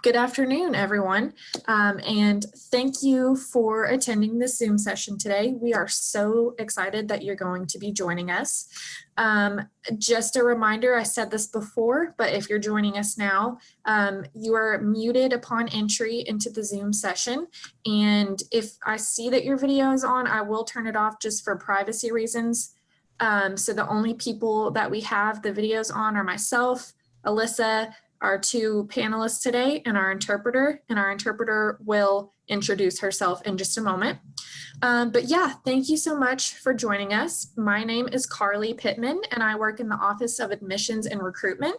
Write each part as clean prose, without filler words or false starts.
Good afternoon, everyone, and thank you for attending this Zoom session today. We are so excited that you're going to be joining us. Just a reminder, I said this before, but if you're joining us now, you are muted upon entry into the Zoom session. And if I see that your video is on, I will turn it off just for privacy reasons. So the only people that we have the videos on are myself, Alyssa, our two panelists today, and our interpreter will introduce herself in just a moment. But yeah, thank you so much for joining us. My name is Karli Pittman, and I work in the Office of Admissions and Recruitment.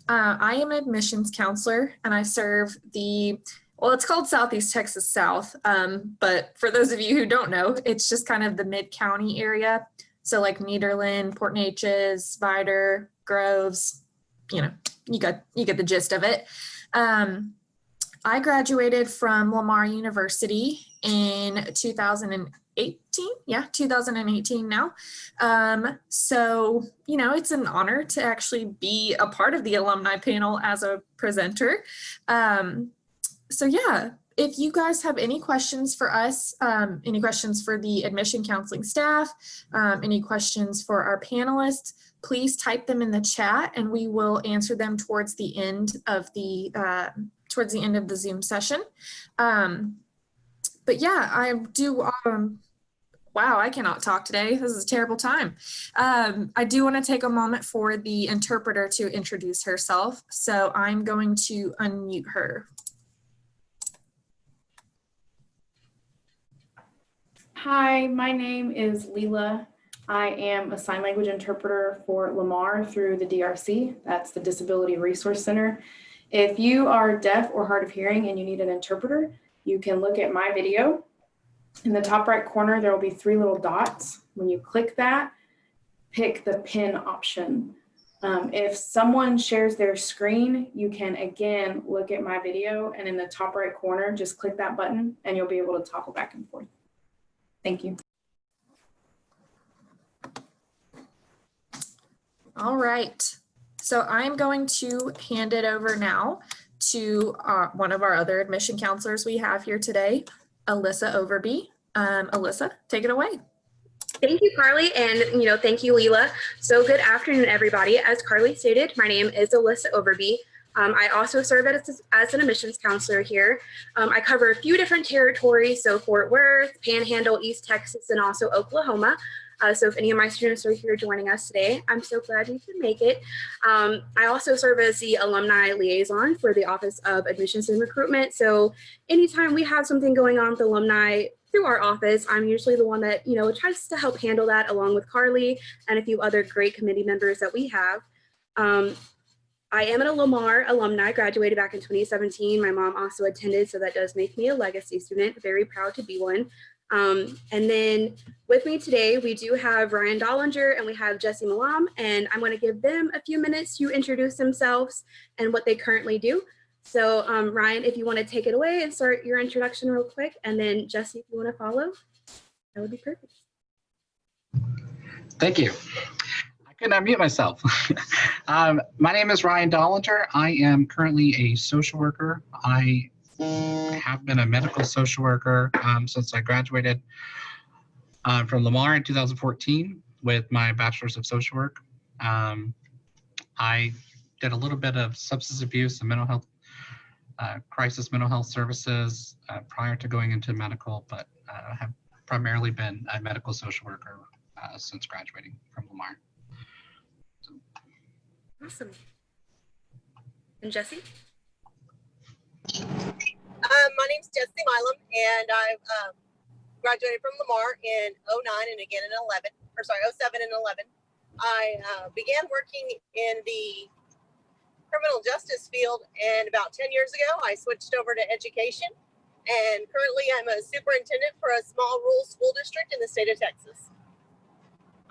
I am an admissions counselor, and I serve well, it's called Southeast Texas South, but for those of you who don't know, it's just kind of the mid-county area. So like Nederland, Port Neches, Vidor, Groves, you know, you get the gist of it. I graduated from Lamar University in 2018. Yeah, 2018 now. So, you know, it's an honor to actually be a part of the Alumni Panel as a presenter. So yeah, if you guys have any questions for us, any questions for the admission counseling staff, any questions for our panelists, please type them in the chat and we will answer them towards the end of the Zoom session. But yeah, I do, wow, I cannot talk today. This is a terrible time. I do want to take a moment for the interpreter to introduce herself. So I'm going to unmute her. Hi, my name is Leela. I am a sign language interpreter for Lamar through the DRC. That's the Disability Resource Center. If you are deaf or hard of hearing and you need an interpreter, you can look at my video. In the top right corner, there will be 3 little dots. When you click that, pick the pin option. If someone shares their screen, you can again look at my video, and in the top right corner, just click that button and you'll be able to toggle back and forth. Thank you. All right, so I'm going to hand it over now to one of our other admission counselors we have here today, Alyssa Overbey. Alyssa, take it away. Thank you, Karli, and thank you, Leela. So good afternoon, everybody. As Karli stated, my name is Alyssa Overbey. I also serve as an admissions counselor here. I cover a few different territories, so Fort Worth, Panhandle, East Texas, and also Oklahoma. So if any of my students are here joining us today, I'm so glad you could make it. I also serve as the alumni liaison for the Office of Admissions and Recruitment. So anytime we have something going on with alumni through our office, I'm usually the one that, tries to help handle that along with Karli and a few other great committee members that we have. I am an Lamar alumni, graduated back in 2017. My mom also attended, so that does make me a legacy student. Very proud to be one. And then with me today, we do have Ryan Dollinger and we have Jessi Milam, and I'm going to give them a few minutes to introduce themselves and what they currently do. So Ryan, if you want to take it away and start your introduction real quick, and then Jessi, if you want to follow, that would be perfect. Thank you. I couldn't unmute myself. My name is Ryan Dollinger. I am currently a social worker. I have been a medical social worker since I graduated from Lamar in 2014 with my bachelor's of social work. I did a little bit of substance abuse and mental health, crisis mental health services prior to going into medical, but have primarily been a medical social worker since graduating from Lamar. Awesome. And Jessi? My name's Jessi Milam, and I graduated from Lamar in 09 and again in 07 and 11. I began working in the criminal justice field, and about 10 years ago, I switched over to education, and currently I'm a superintendent for a small rural school district in the state of Texas.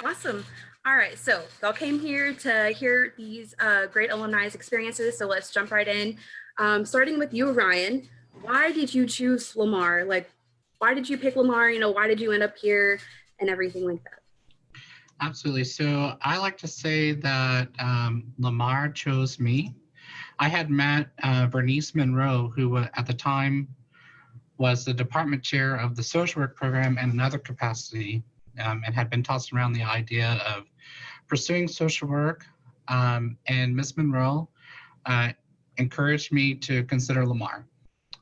Awesome. All right, so y'all came here to hear these great alumni's experiences, so let's jump right in. Starting with you, Ryan, why did you choose Lamar? Like, why did you pick Lamar? Why did you end up here and everything like that? Absolutely. So I like to say that Lamar chose me. I had met Bernice Monroe, who at the time was the department chair of the social work program in another capacity, and had been tossed around the idea of pursuing social work. And Ms. Monroe encouraged me to consider Lamar.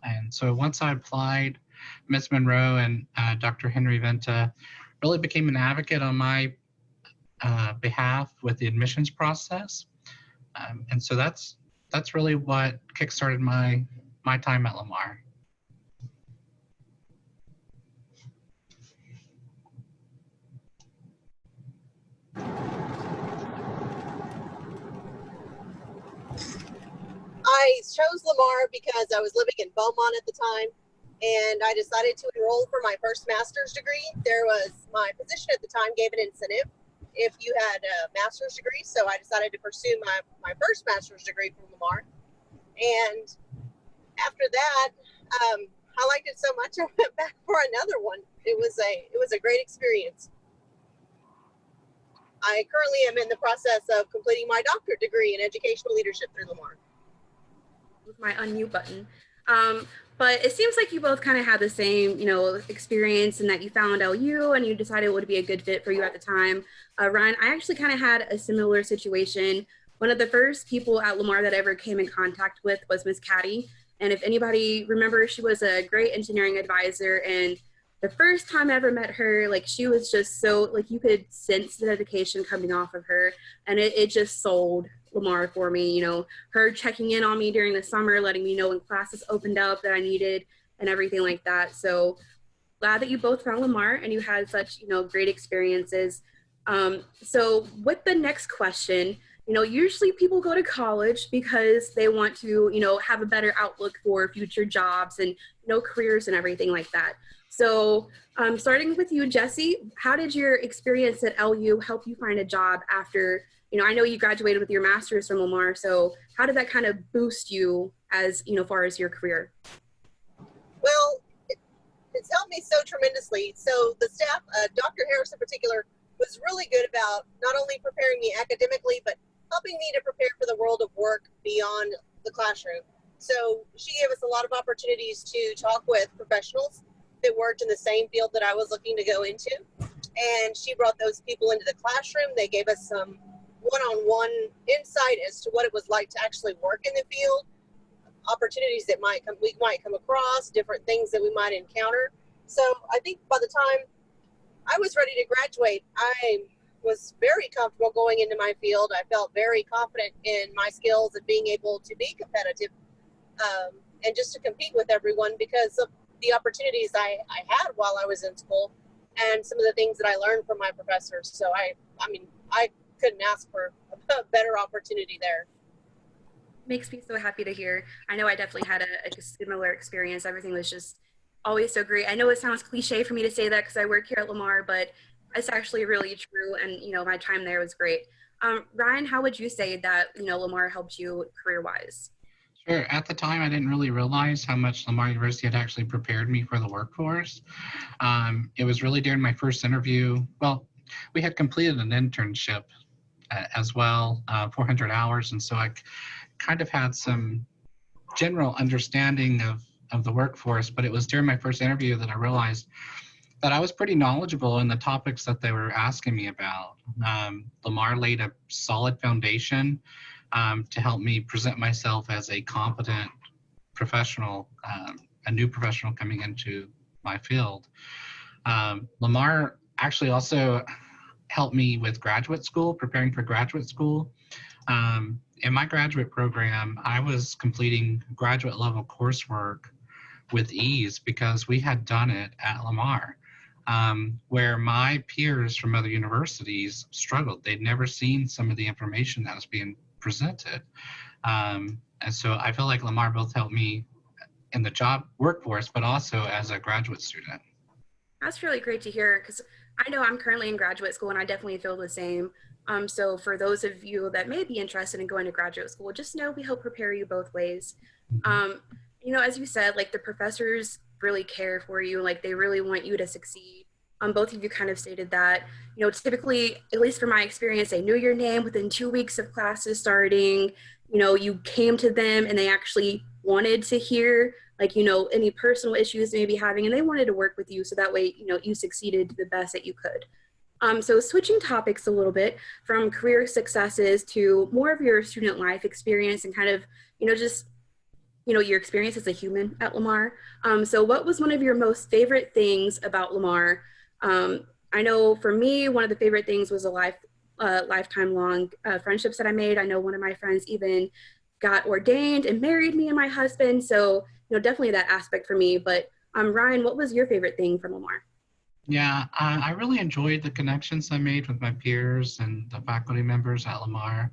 And so once I applied, Ms. Monroe and Dr. Henry Venta really became an advocate on my behalf with the admissions process. And so that's really what kickstarted my time at Lamar. I chose Lamar because I was living in Beaumont at the time, and I decided to enroll for my first master's degree. My position at the time gave an incentive if you had a master's degree, so I decided to pursue my first master's degree from Lamar. And after that, I liked it so much I went back for another one. It was a great experience. I currently am in the process of completing my doctorate degree in educational leadership through Lamar. With my unmute button. But it seems like you both kind of had the same, experience, and that you found LU and you decided it would be a good fit for you at the time. Ryan, I actually kind of had a similar situation. One of the first people at Lamar that I ever came in contact with was Miss Caddy. And if anybody remembers, she was a great engineering advisor. And the first time I ever met her, she was just so, you could sense the dedication coming off of her. And it just sold Lamar for me, her checking in on me during the summer, letting me know when classes opened up that I needed and everything like that. So glad that you both found Lamar and you had such, great experiences. So with the next question, usually people go to college because they want to, have a better outlook for future jobs and, careers and everything like that. So starting with you, Jessi, how did your experience at LU help you find a job after, I know you graduated with your master's from Lamar, so how did that kind of boost you as, far as your career? Well, it's helped me so tremendously. So the staff, Dr. Harris in particular, was really good about not only preparing me academically, but helping me to prepare for the world of work beyond the classroom. So she gave us a lot of opportunities to talk with professionals that worked in the same field that I was looking to go into. And she brought those people into the classroom. They gave us some one-on-one insight as to what it was like to actually work in the field, opportunities that we might come across, different things that we might encounter. So I think by the time I was ready to graduate, I was very comfortable going into my field. I felt very confident in my skills and being able to be competitive and just to compete with everyone because of the opportunities I had while I was in school and some of the things that I learned from my professors. So I couldn't ask for a better opportunity there. Makes me so happy to hear. I know I definitely had a similar experience. Everything was just always so great. I know it sounds cliche for me to say that because I work here at Lamar, but it's actually really true. And, my time there was great. Ryan, how would you say that, Lamar helped you career-wise? Sure. At the time, I didn't really realize how much Lamar University had actually prepared me for the workforce. It was really during my first interview. Well, we had completed an internship as well, 400 hours. And so I kind of had some general understanding of the workforce, but it was during my first interview that I realized that I was pretty knowledgeable in the topics that they were asking me about. Lamar laid a solid foundation to help me present myself as a competent professional, a new professional coming into my field. Lamar actually also helped me with graduate school, preparing for graduate school. In my graduate program, I was completing graduate level coursework with ease because we had done it at Lamar, where my peers from other universities struggled. They'd never seen some of the information that was being presented. And so I feel like Lamar both helped me in the job workforce, but also as a graduate student. That's really great to hear because I know I'm currently in graduate school and I definitely feel the same. So for those of you that may be interested in going to graduate school, just know we help prepare you both ways. As you said, the professors really care for you, they really want you to succeed. both of you kind of stated that, typically, at least from my experience, they knew your name within 2 weeks of classes starting. You came to them and they actually wanted to hear, like, any personal issues they may be having, and they wanted to work with you so that way, you succeeded to the best that you could. So switching topics a little bit from career successes to more of your student life experience and kind of, just, your experience as a human at Lamar. So what was one of your most favorite things about Lamar? I know for me, one of the favorite things was lifetime long friendships that I made. I know one of my friends even got ordained and married me and my husband. So, definitely that aspect for me. But Ryan, what was your favorite thing from Lamar? Yeah, I really enjoyed the connections I made with my peers and the faculty members at Lamar.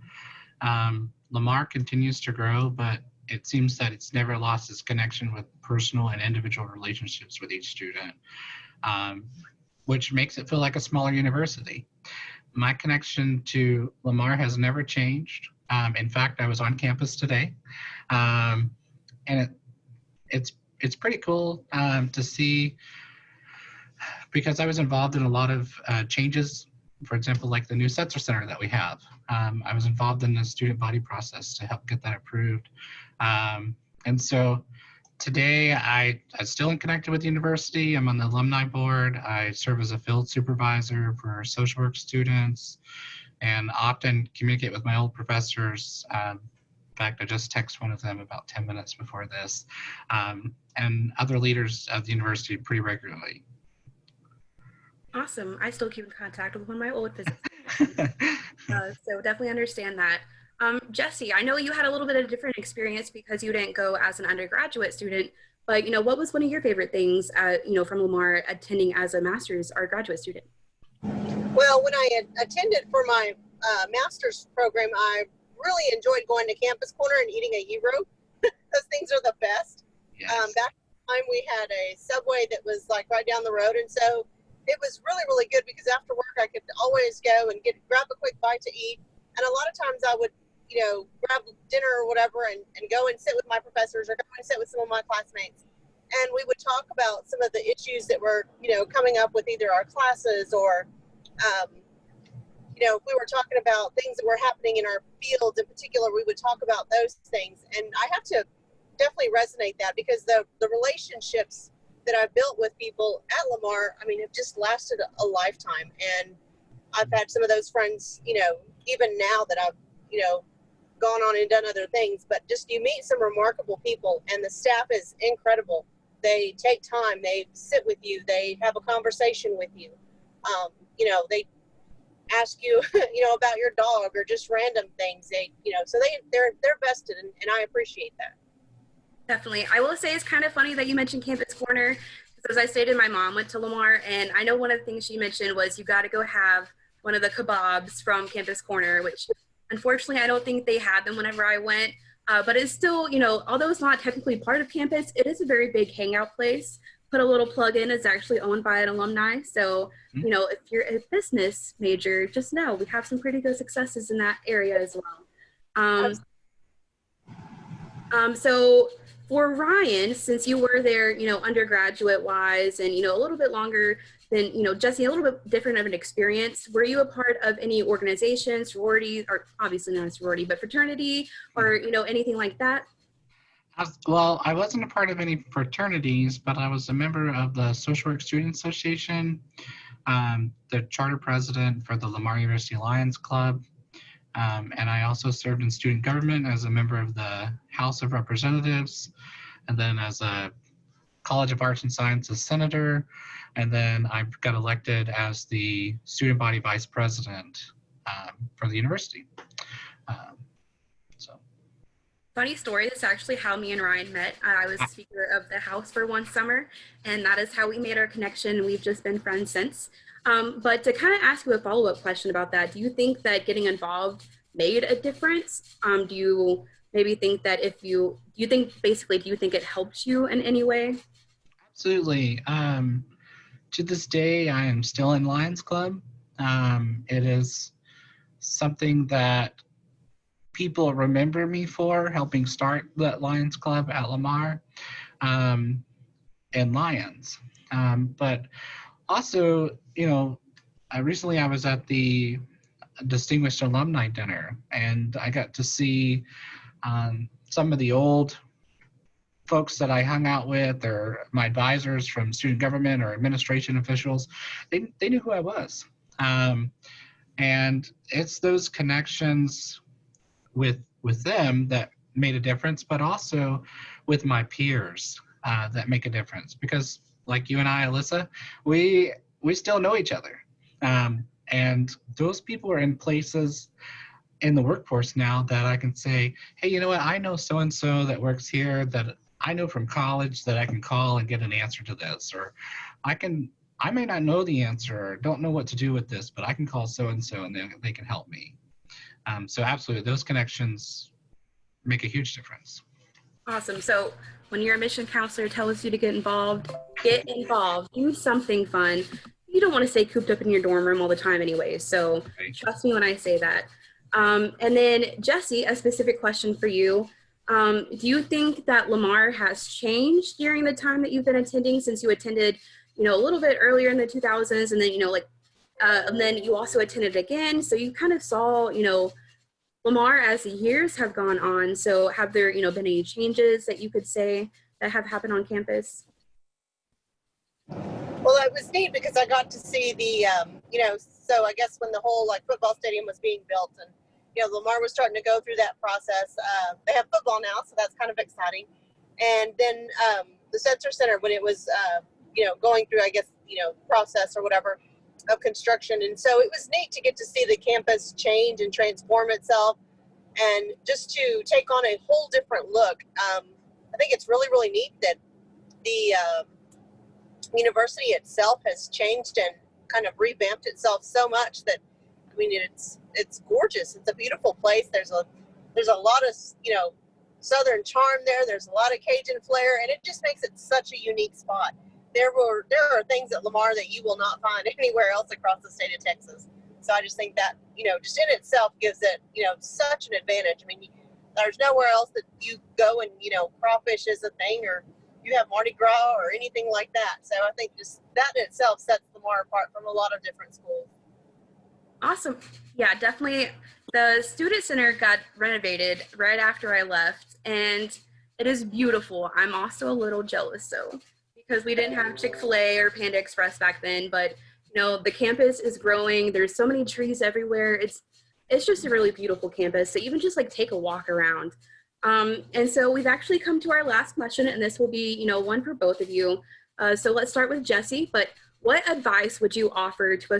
Lamar continues to grow, but it seems that it's never lost its connection with personal and individual relationships with each student, which makes it feel like a smaller university. My connection to Lamar has never changed. In fact, I was on campus today, and it's pretty cool to see, because I was involved in a lot of changes. For example, like the new Setzer Center that we have. I was involved in the student body process to help get that approved. And so today I'm still connected with the university. I'm on the alumni board. I serve as a field supervisor for social work students and often communicate with my old professors. In fact, I just texted one of them about 10 minutes before this, and other leaders of the university pretty regularly. Awesome. I still keep in contact with one of my old physics. So definitely understand that. Jessi, I know you had a little bit of a different experience because you didn't go as an undergraduate student, but what was one of your favorite things, from Lamar attending as a master's or graduate student? Well, when I had attended for my master's program, I really enjoyed going to Campus Corner and eating a gyro. Those things are the best. Yes. Back in the time, we had a Subway that was like right down the road, and so it was really, really good because after work I could always go and grab a quick bite to eat. And a lot of times I would, grab dinner or whatever and go and sit with my professors or go and sit with some of my classmates. And we would talk about some of the issues that were, coming up with either our classes or, if we were talking about things that were happening in our fields in particular, we would talk about those things. And I have to definitely resonate that because the relationships that I've built with people at Lamar, have just lasted a lifetime. And I've had some of those friends, even now that I've, gone on and done other things, but just you meet some remarkable people and the staff is incredible. They take time, they sit with you, they have a conversation with you. They ask you, about your dog or just random things. So they're vested and I appreciate that. Definitely. I will say it's kind of funny that you mentioned Campus Corner, because as I stated, my mom went to Lamar, and I know one of the things she mentioned was you got to go have one of the kebabs from Campus Corner, which unfortunately I don't think they had them whenever I went, but it's still, although it's not technically part of campus, it is a very big hangout place. Put a little plug in, it's actually owned by an alumni. So, if you're a business major, just know we have some pretty good successes in that area as well. So for Ryan, since you were there, undergraduate wise and, a little bit longer than, Jessi, a little bit different of an experience, were you a part of any organization, sorority, or obviously not a sorority, but fraternity or, anything like that? Well, I wasn't a part of any fraternities, but I was a member of the Social Work Student Association, the charter president for the Lamar University Lions Club, and I also served in student government as a member of the House of Representatives, and then as a College of Arts and Sciences senator, and then I got elected as the student body vice president for the university. Funny story, that's actually how me and Ryan met. I was Speaker of the House for one summer, and that is how we made our connection. We've just been friends since. But to kind of ask you a follow-up question about that, do you think that getting involved made a difference? Do you maybe think that do you think it helped you in any way? Absolutely. To this day, I am still in Lions Club. It is something that people remember me for, helping start the Lions Club at Lamar and Lions. But also, recently I was at the Distinguished Alumni Dinner, and I got to see some of the old folks that I hung out with, or my advisors from student government or administration officials. They knew who I was. And it's those connections with them that made a difference, but also with my peers that make a difference. Because like you and I, Alyssa, we still know each other. And those people are in places in the workforce now that I can say, hey, you know what? I know so-and-so that works here that I know from college that I can call and get an answer to this, or I may not know the answer or don't know what to do with this, but I can call so-and-so and they can help me. So absolutely, those connections make a huge difference. Awesome. So when your admission counselor tells you to get involved, do something fun. You don't want to stay cooped up in your dorm room all the time anyway, so trust me when I say that. And then Jessi, a specific question for you. Do you think that Lamar has changed during the time that you've been attending, since you attended, a little bit earlier in the 2000s, and then, and then you also attended again. So you kind of saw, Lamar as the years have gone on. So have there, been any changes that you could say that have happened on campus? Well, it was neat because I got to see the, so I guess when the whole football stadium was being built, and Lamar was starting to go through that process. They have football now, so that's kind of exciting. And then the Sensor Center, when it was, going through, I guess, process or whatever of construction. And so it was neat to get to see the campus change and transform itself, and just to take on a whole different look. I think it's really, really neat that the university itself has changed and kind of revamped itself so much that, it's gorgeous. It's a beautiful place. There's a lot of, Southern charm there. There's a lot of Cajun flair, and it just makes it such a unique spot. There are things at Lamar that you will not find anywhere else across the state of Texas. So I just think that, just in itself gives it, such an advantage. There's nowhere else that you go and, crawfish is a thing, or you have Mardi Gras or anything like that. So I think just that in itself sets Lamar apart from a lot of different schools. Awesome. Yeah, definitely. The Student Center got renovated right after I left, and it is beautiful. I'm also a little jealous, though, because we didn't have Chick-fil-A or Panda Express back then, but the campus is growing. There's so many trees everywhere. It's just a really beautiful campus. So even just take a walk around. And so we've actually come to our last question, and this will be, one for both of you. So let's start with Jessi, but what advice would you offer to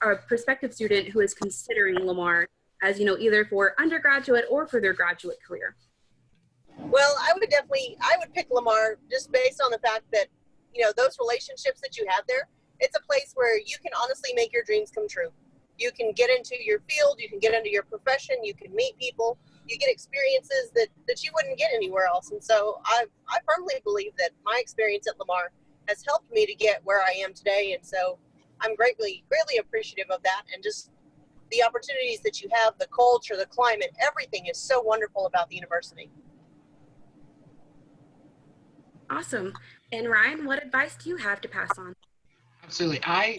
a prospective student who is considering Lamar as, either for undergraduate or for their graduate career? Well, I would pick Lamar just based on the fact that, those relationships that you have there, it's a place where you can honestly make your dreams come true. You can get into your field, you can get into your profession, you can meet people, you get experiences that you wouldn't get anywhere else. And so I firmly believe that my experience at Lamar has helped me to get where I am today. And so I'm greatly appreciative of that. And just the opportunities that you have, the culture, the climate, everything is so wonderful about the university. Awesome. And Ryan, what advice do you have to pass on? Absolutely. I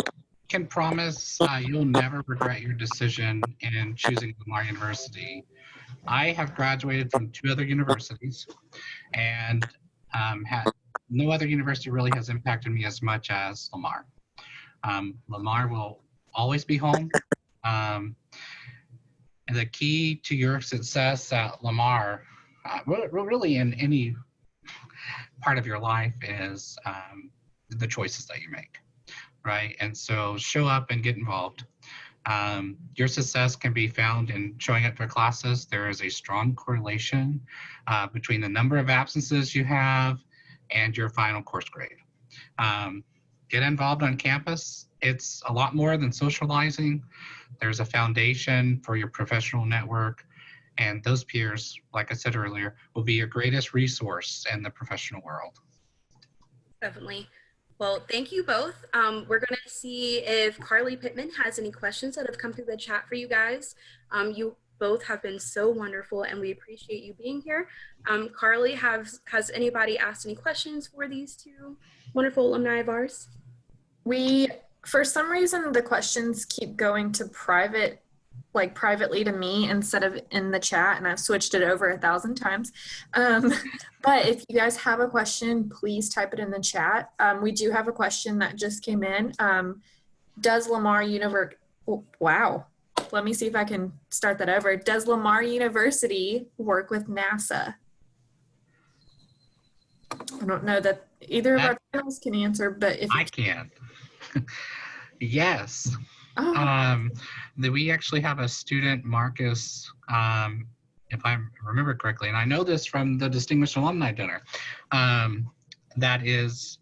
can promise you'll never regret your decision in choosing Lamar University. I have graduated from 2 other universities, and no other university really has impacted me as much as Lamar. Lamar will always be home. And the key to your success at Lamar, really in any part of your life, is the choices that you make, right? And so show up and get involved. Your success can be found in showing up for classes. There is a strong correlation between the number of absences you have and your final course grade. Get involved on campus. It's a lot more than socializing. There's a foundation for your professional network, and those peers, like I said earlier, will be your greatest resource in the professional world. Definitely. Well, thank you both. We're going to see if Karli Pittman has any questions that have come through the chat for you guys. You both have been so wonderful, and we appreciate you being here. Karli, has anybody asked any questions for these 2 wonderful alumni of ours? We For some reason, the questions keep going to private, like privately to me instead of in the chat, and I've switched it over 1,000 times. But if you guys have a question, please type it in the chat. We do have a question that just came in. Does Lamar University, wow, let me see if I can start that over. Does Lamar University work with NASA? I don't know that either of our panelists can answer, but if I can. Yes. Oh. We actually have a student, Marcus, if I remember correctly, and I know this from the Distinguished Alumni Dinner, that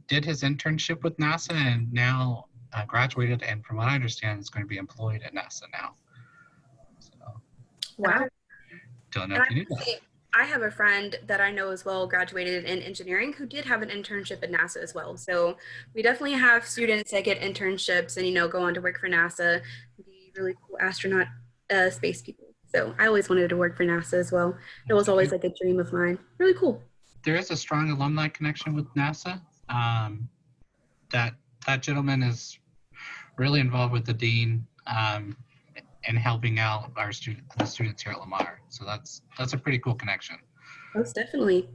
did his internship with NASA and now graduated, and from what I understand, is going to be employed at NASA now. So, Wow. Don't know if you knew that. I have a friend that I know as well, graduated in engineering, who did have an internship at NASA as well. So we definitely have students that get internships and, go on to work for NASA, be really cool astronaut space people. So I always wanted to work for NASA as well. It was always like a dream of mine. Really cool. There is a strong alumni connection with NASA. That gentleman is really involved with the dean and helping out the students here at Lamar. So that's a pretty cool connection. Most definitely.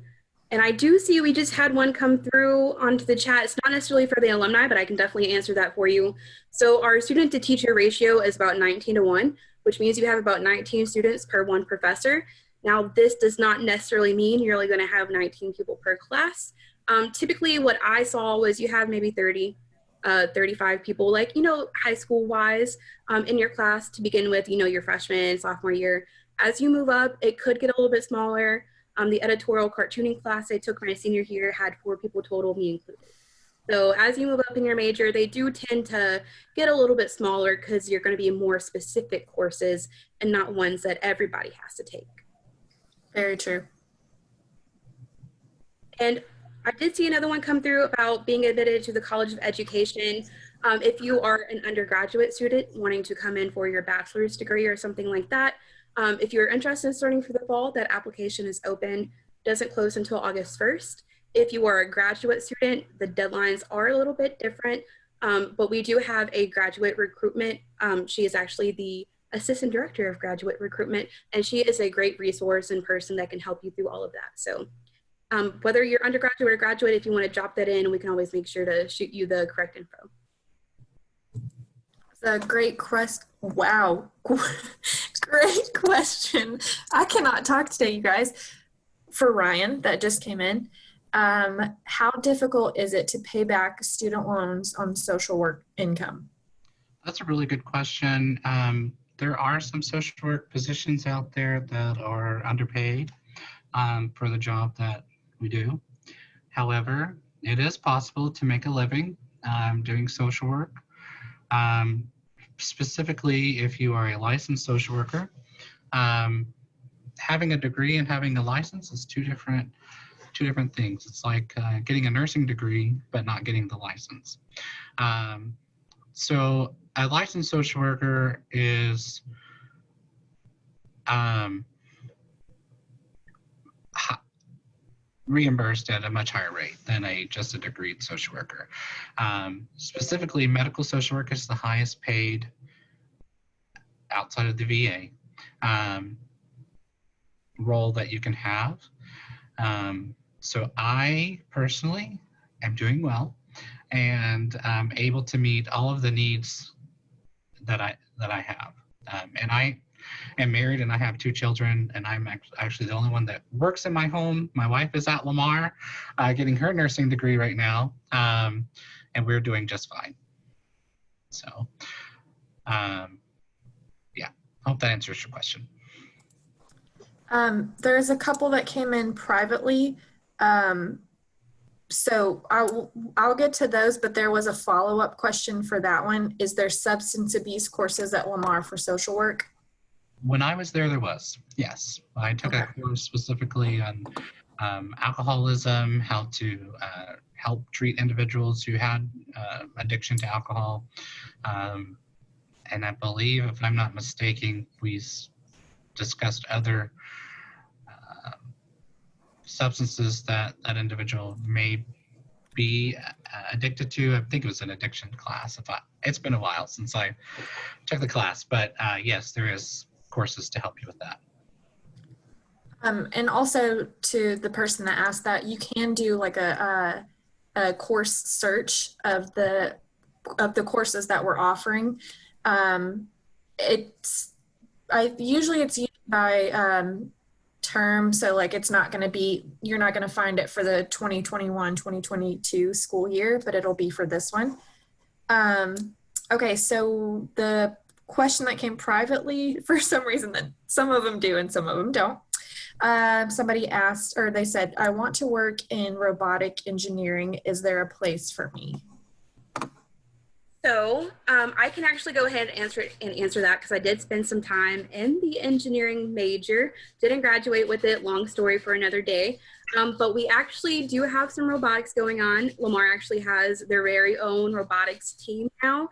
And I do see we just had one come through onto the chat. It's not necessarily for the alumni, but I can definitely answer that for you. So our student to teacher ratio is about 19:1, which means you have about 19 students per one professor. Now, this does not necessarily mean you're only going to have 19 people per class. Typically, what I saw was you have maybe 35 people, like, high school wise, in your class to begin with, your freshman, sophomore year. As you move up, it could get a little bit smaller. The editorial cartooning class I took my senior year had 4 people total, me included. So as you move up in your major, they do tend to get a little bit smaller because you're going to be more specific courses and not ones that everybody has to take. Very true. And I did see another one come through about being admitted to the College of Education. If you are an undergraduate student wanting to come in for your bachelor's degree or something like that, if you're interested in starting for the fall, that application is open, doesn't close until August 1st. If you are a graduate student, the deadlines are a little bit different, but we do have a graduate recruitment. She is actually the assistant director of graduate recruitment, and she is a great resource and person that can help you through all of that. So whether you're undergraduate or graduate, if you want to drop that in, we can always make sure to shoot you the correct info. It's a great question. Wow. Great question. I cannot talk today, you guys. For Ryan, that just came in, how difficult is it to pay back student loans on social work income? That's a really good question. There are some social work positions out there that are underpaid for the job that we do. However, it is possible to make a living doing social work. Specifically, if you are a licensed social worker, having a degree and having a license is two different things. It's like getting a nursing degree but not getting the license. So a licensed social worker is reimbursed at a much higher rate than just a degreed social worker. Specifically, medical social work is the highest paid outside of the VA role that you can have. So I personally am doing well and able to meet all of the needs that I have. And I am married and I have 2 children, and I'm actually the only one that works in my home. My wife is at Lamar getting her nursing degree right now, and we're doing just fine. So yeah, I hope that answers your question. There's a couple that came in privately. So I'll get to those, but there was a follow-up question for that one. Is there substance abuse courses at Lamar for social work? When I was there was, yes. I took a course specifically on alcoholism, how to help treat individuals who had addiction to alcohol. And I believe, if I'm not mistaken, we discussed other substances that that individual may be addicted to. I think it was an addiction class. It's been a while since I took the class, but yes, there is courses to help you with that. And also to the person that asked that, you can do like a course search of the courses that we're offering. Usually it's used by term, so like it's not going to be, you're not going to find it for the 2021-2022 school year, but it'll be for this one. Okay, so the question that came privately, for some reason, that some of them do and some of them don't. Somebody asked, or they said, I want to work in robotic engineering. Is there a place for me? So I can actually go ahead and answer that, because I did spend some time in the engineering major. Didn't graduate with it, long story for another day. But we actually do have some robotics going on. Lamar actually has their very own robotics team now.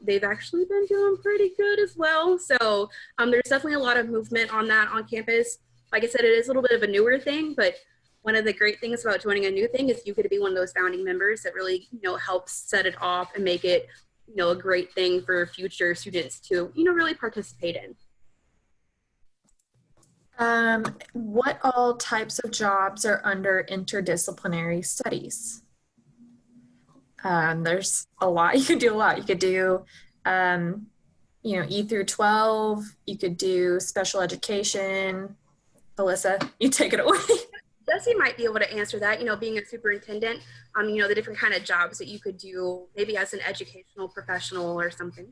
They've actually been doing pretty good as well. So there's definitely a lot of movement on that on campus. Like I said, it is a little bit of a newer thing, but one of the great things about joining a new thing is you get to be one of those founding members that really, helps set it off and make it, a great thing for future students to, really participate in. What all types of jobs are under interdisciplinary studies? There's a lot. You could do a lot. You could do, E through 12. You could do special education. Alyssa, you take it away. Jessi might be able to answer that, being a superintendent, the different kind of jobs that you could do maybe as an educational professional or something.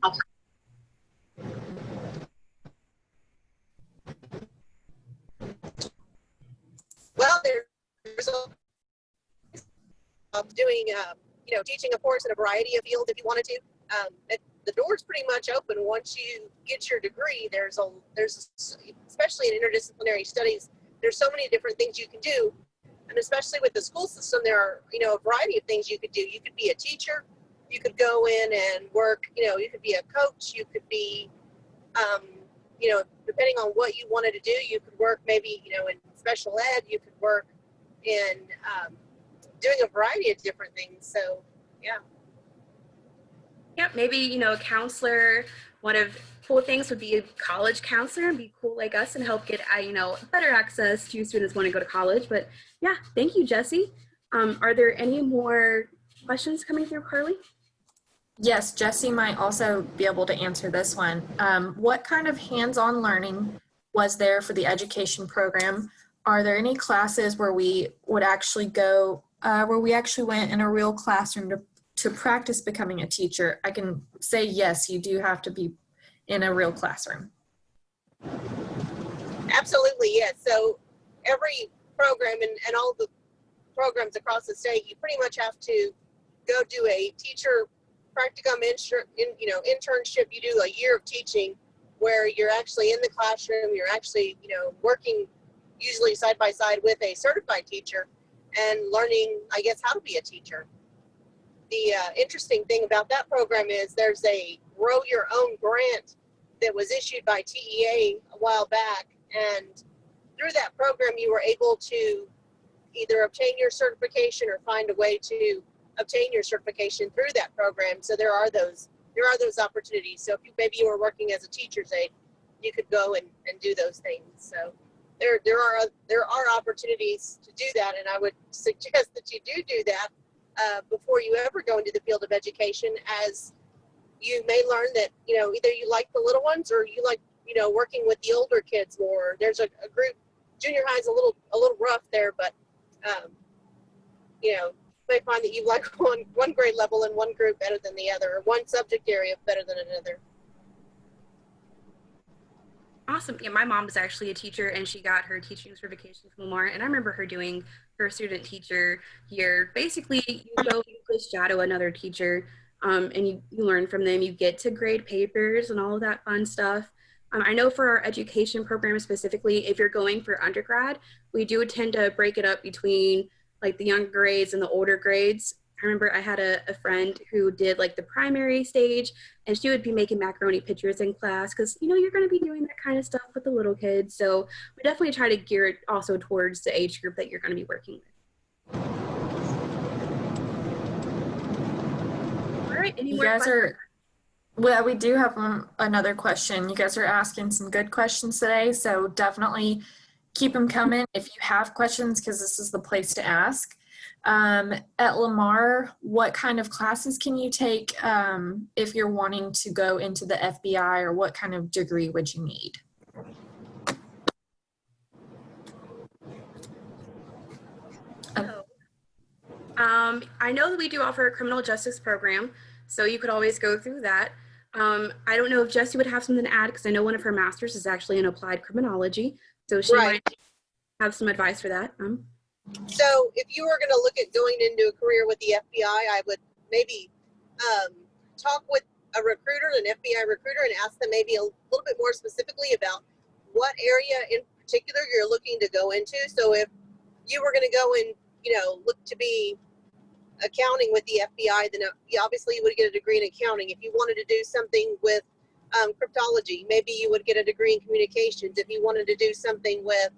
Well, there's doing, teaching a course in a variety of fields if you wanted to. The door's pretty much open once you get your degree. There's especially in interdisciplinary studies, there's so many different things you can do. And especially with the school system, there are, a variety of things you could do. You could be a teacher. You could go in and work, you could be a coach. You could be, depending on what you wanted to do, you could work maybe, in special ed. You could work in doing a variety of different things. So, yeah. Yeah, maybe, a counselor. One of the cool things would be a college counselor and be cool like us and help get, better access to students wanting to go to college. But yeah, thank you, Jessi. Are there any more questions coming through, Karli? Yes, Jessi might also be able to answer this one. What kind of hands-on learning was there for the education program? Are there any classes where we would actually go, where we actually went in a real classroom to practice becoming a teacher? I can say yes, you do have to be in a real classroom. Absolutely, yes. So every program and all the programs across the state, you pretty much have to go do a teacher practicum internship. You do a year of teaching where you're actually in the classroom, you're actually, working usually side by side with a certified teacher and learning, I guess, how to be a teacher. The interesting thing about that program is there's a Grow Your Own grant that was issued by TEA a while back. And through that program, you were able to either obtain your certification or find a way to obtain your certification through that program. So there are those opportunities. So if maybe you were working as a teacher's aide, you could go and do those things. So there are opportunities to do that. And I would suggest that you do that before you ever go into the field of education, as you may learn that, either you like the little ones or you like, working with the older kids more. There's a group, junior high is a little rough there, but, you may find that you like one grade level and one group better than the other, or one subject area better than another. Awesome. Yeah, my mom was actually a teacher and she got her teaching certification from Lamar. And I remember her doing her student teacher year. Basically, you go and shadow another teacher and you learn from them. You get to grade papers and all of that fun stuff. I know for our education program specifically, if you're going for undergrad, we do tend to break it up between like the younger grades and the older grades. I remember I had a friend who did like the primary stage, and she would be making macaroni pictures in class because, you're going to be doing that kind of stuff with the little kids. So we definitely try to gear it also towards the age group that you're going to be working with. right, any You more guys questions? well, we do have another question. You guys are asking some good questions today, so definitely keep them coming if you have questions, because this is the place to ask. At Lamar, what kind of classes can you take if you're wanting to go into the FBI, or what kind of degree would you need? I know that we do offer a criminal justice program, so you could always go through that. I don't know if Jessi would have something to add, because I know one of her masters is actually in applied criminology, so she Right. might have some advice for that. So if you were going to look at going into a career with the FBI, I would maybe talk with a recruiter, an FBI recruiter, and ask them maybe a little bit more specifically about what area in particular you're looking to go into. So if you were going to go and, look to be accounting with the FBI, then obviously you would get a degree in accounting. If you wanted to do something with cryptology, maybe you would get a degree in communications. If you wanted to do something with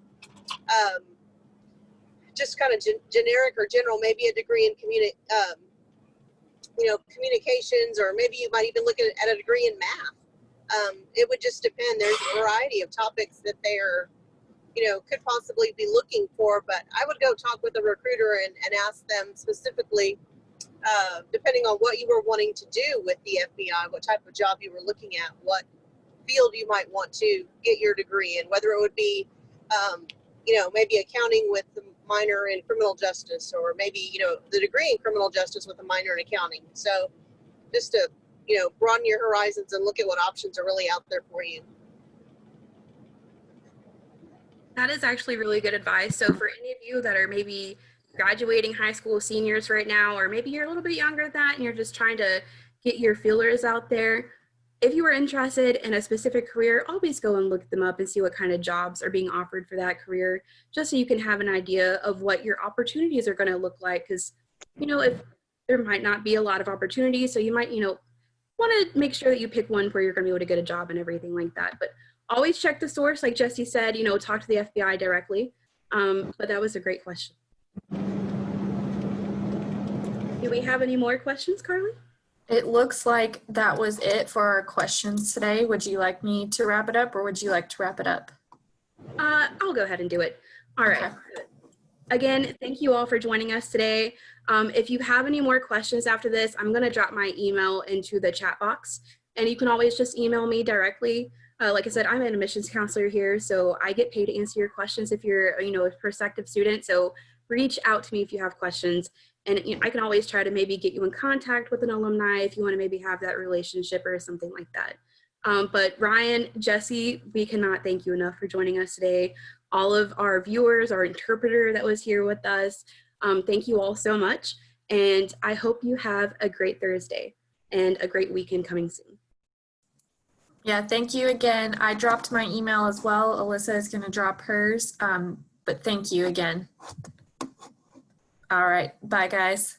just kind of generic or general, maybe a degree in communications, or maybe you might even look at a degree in math. It would just depend. There's a variety of topics that they're, could possibly be looking for, but I would go talk with a recruiter and ask them specifically, depending on what you were wanting to do with the FBI, what type of job you were looking at, what field you might want to get your degree in, whether it would be, maybe accounting with the minor in criminal justice, or maybe, the degree in criminal justice with a minor in accounting. So just to, broaden your horizons and look at what options are really out there for you. That is actually really good advice. So for any of you that are maybe graduating high school seniors right now, or maybe you're a little bit younger than that and you're just trying to get your feelers out there, if you are interested in a specific career, always go and look them up and see what kind of jobs are being offered for that career, just so you can have an idea of what your opportunities are going to look like. Because, if there might not be a lot of opportunities, so you might, want to make sure that you pick one where you're going to be able to get a job and everything like that. But always check the source, like Jessi said, talk to the FBI directly. But that was a great question. Do we have any more questions, Karli? It looks like that was it for our questions today. Would you like me to wrap it up, or would you like to wrap it up? I'll go ahead and do it. All right. Okay. Again, thank you all for joining us today. If you have any more questions after this, I'm going to drop my email into the chat box, and you can always just email me directly. Like I said, I'm an admissions counselor here, so I get paid to answer your questions if you're, a prospective student. So reach out to me if you have questions, and I can always try to maybe get you in contact with an alumni if you want to maybe have that relationship or something like that. But Ryan, Jessi, we cannot thank you enough for joining us today. All of our viewers, our interpreter that was here with us, thank you all so much. And I hope you have a great Thursday and a great weekend coming soon. Yeah, thank you again. I dropped my email as well. Alyssa is going to drop hers, but thank you again. All right, bye guys.